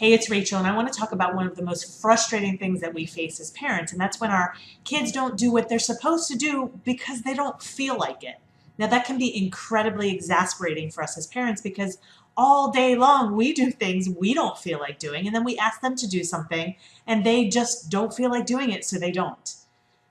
Hey, it's Rachel, and I want to talk about one of the most frustrating things that we face as parents, and that's when our kids don't do what they're supposed to do because they don't feel like it. Now, that can be incredibly exasperating for us as parents because all day long we do things we don't feel like doing, and then we ask them to do something, and they just don't feel like doing it, so they don't.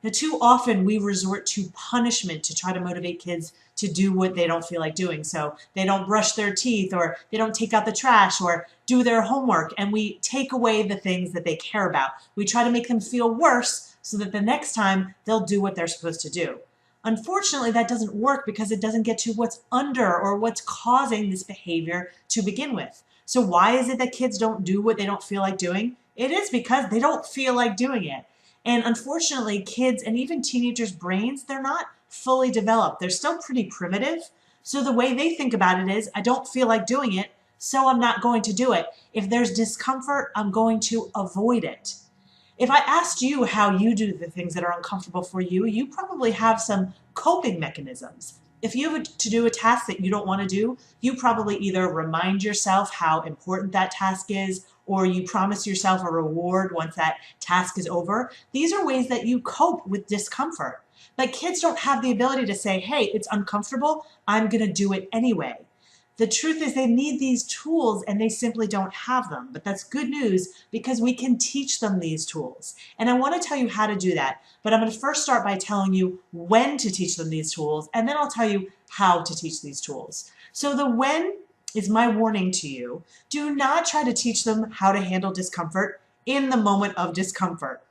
Now, too often we resort to punishment to try to motivate kids to do what they don't feel like doing. So they don't brush their teeth, or they don't take out the trash, or do their homework, and we take away the things that they care about. We try to make them feel worse so that the next time they'll do what they're supposed to do. Unfortunately, that doesn't work because it doesn't get to what's under or what's causing this behavior to begin with. So why is it that kids don't do what they don't feel like doing? It is because they don't feel like doing it. And unfortunately, kids and even teenagers' brains, they're not fully developed. They're still pretty primitive. So the way they think about it is, I don't feel like doing it, so I'm not going to do it. If there's discomfort, I'm going to avoid it. If I asked you how you do the things that are uncomfortable for you, you probably have some coping mechanisms. If you have to do a task that you don't want to do, you probably either remind yourself how important that task is, or you promise yourself a reward once that task is over. These are ways that you cope with discomfort. But kids don't have the ability to say, hey, it's uncomfortable, I'm going to do it anyway. The truth is they need these tools and they simply don't have them. But that's good news because we can teach them these tools. And I want to tell you how to do that. But I'm going to first start by telling you when to teach them these tools, and then I'll tell you how to teach these tools. So the when is my warning to you. Do not try to teach them how to handle discomfort in the moment of discomfort.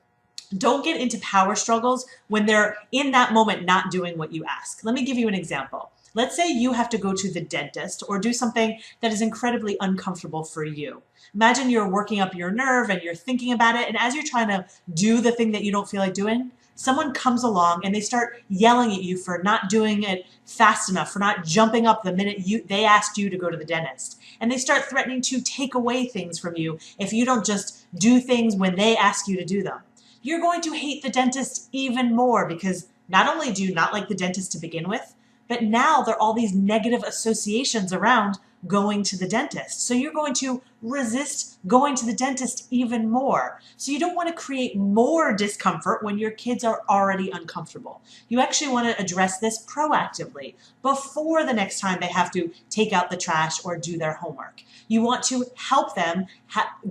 Don't get into power struggles when they're in that moment not doing what you ask. Let me give you an example. Let's say you have to go to the dentist or do something that is incredibly uncomfortable for you. Imagine you're working up your nerve and you're thinking about it, and as you're trying to do the thing that you don't feel like doing, someone comes along and they start yelling at you for not doing it fast enough, for not jumping up the minute they asked you to go to the dentist. And they start threatening to take away things from you if you don't just do things when they ask you to do them. You're going to hate the dentist even more because not only do you not like the dentist to begin with, but now there are all these negative associations around going to the dentist. So you're going to resist going to the dentist even more. So you don't want to create more discomfort when your kids are already uncomfortable. You actually want to address this proactively before the next time they have to take out the trash or do their homework. You want to help them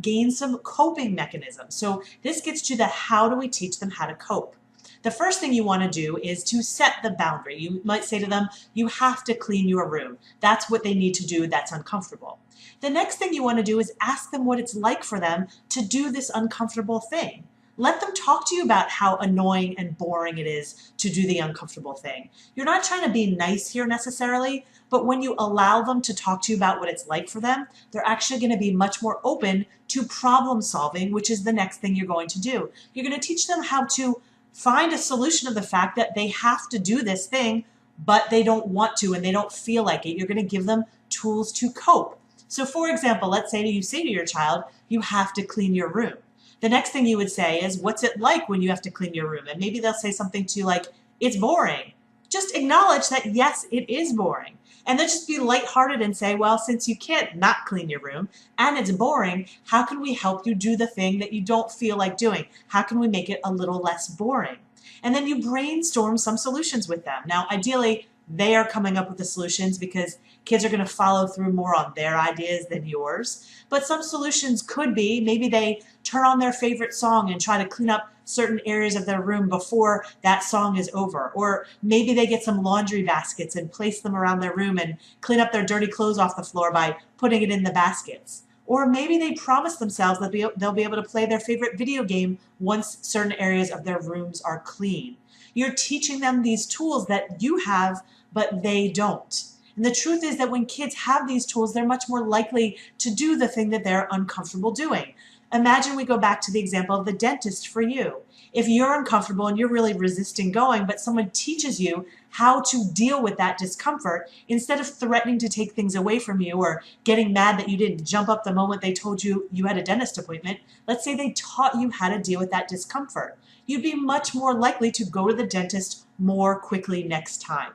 gain some coping mechanisms. So this gets to the how do we teach them how to cope. The first thing you want to do is to set the boundary. You might say to them, you have to clean your room. That's what they need to do. That's uncomfortable. The next thing you want to do is ask them what it's like for them to do this uncomfortable thing. Let them talk to you about how annoying and boring it is to do the uncomfortable thing. You're not trying to be nice here necessarily, but when you allow them to talk to you about what it's like for them, they're actually going to be much more open to problem solving, which is the next thing you're going to do. You're going to teach them how to find a solution of the fact that they have to do this thing, but they don't want to and they don't feel like it. You're going to give them tools to cope. So for example, let's say you say to your child, you have to clean your room. The next thing you would say is, what's it like when you have to clean your room? And maybe they'll say something to you like, it's boring. Just acknowledge that, yes, it is boring. And then just be lighthearted and say, well, since you can't not clean your room and it's boring, how can we help you do the thing that you don't feel like doing? How can we make it a little less boring? And then you brainstorm some solutions with them. Now, ideally, they are coming up with the solutions because kids are going to follow through more on their ideas than yours. But some solutions could be maybe they turn on their favorite song and try to clean up certain areas of their room before that song is over. Or maybe they get some laundry baskets and place them around their room and clean up their dirty clothes off the floor by putting it in the baskets. Or maybe they promise themselves that they'll be able to play their favorite video game once certain areas of their rooms are clean. You're teaching them these tools that you have, but they don't. And the truth is that when kids have these tools, they're much more likely to do the thing that they're uncomfortable doing. Imagine we go back to the example of the dentist for you. If you're uncomfortable and you're really resisting going, but someone teaches you how to deal with that discomfort, instead of threatening to take things away from you or getting mad that you didn't jump up the moment they told you you had a dentist appointment, let's say they taught you how to deal with that discomfort. You'd be much more likely to go to the dentist more quickly next time.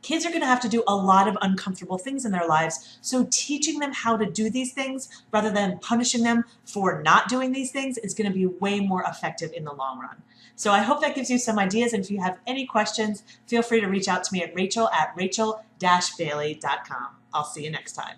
Kids are going to have to do a lot of uncomfortable things in their lives, so teaching them how to do these things rather than punishing them for not doing these things is going to be way more effective in the long run. So I hope that gives you some ideas, and if you have any questions, feel free to reach out to me at rachel@rachel-bailey.com. I'll see you next time.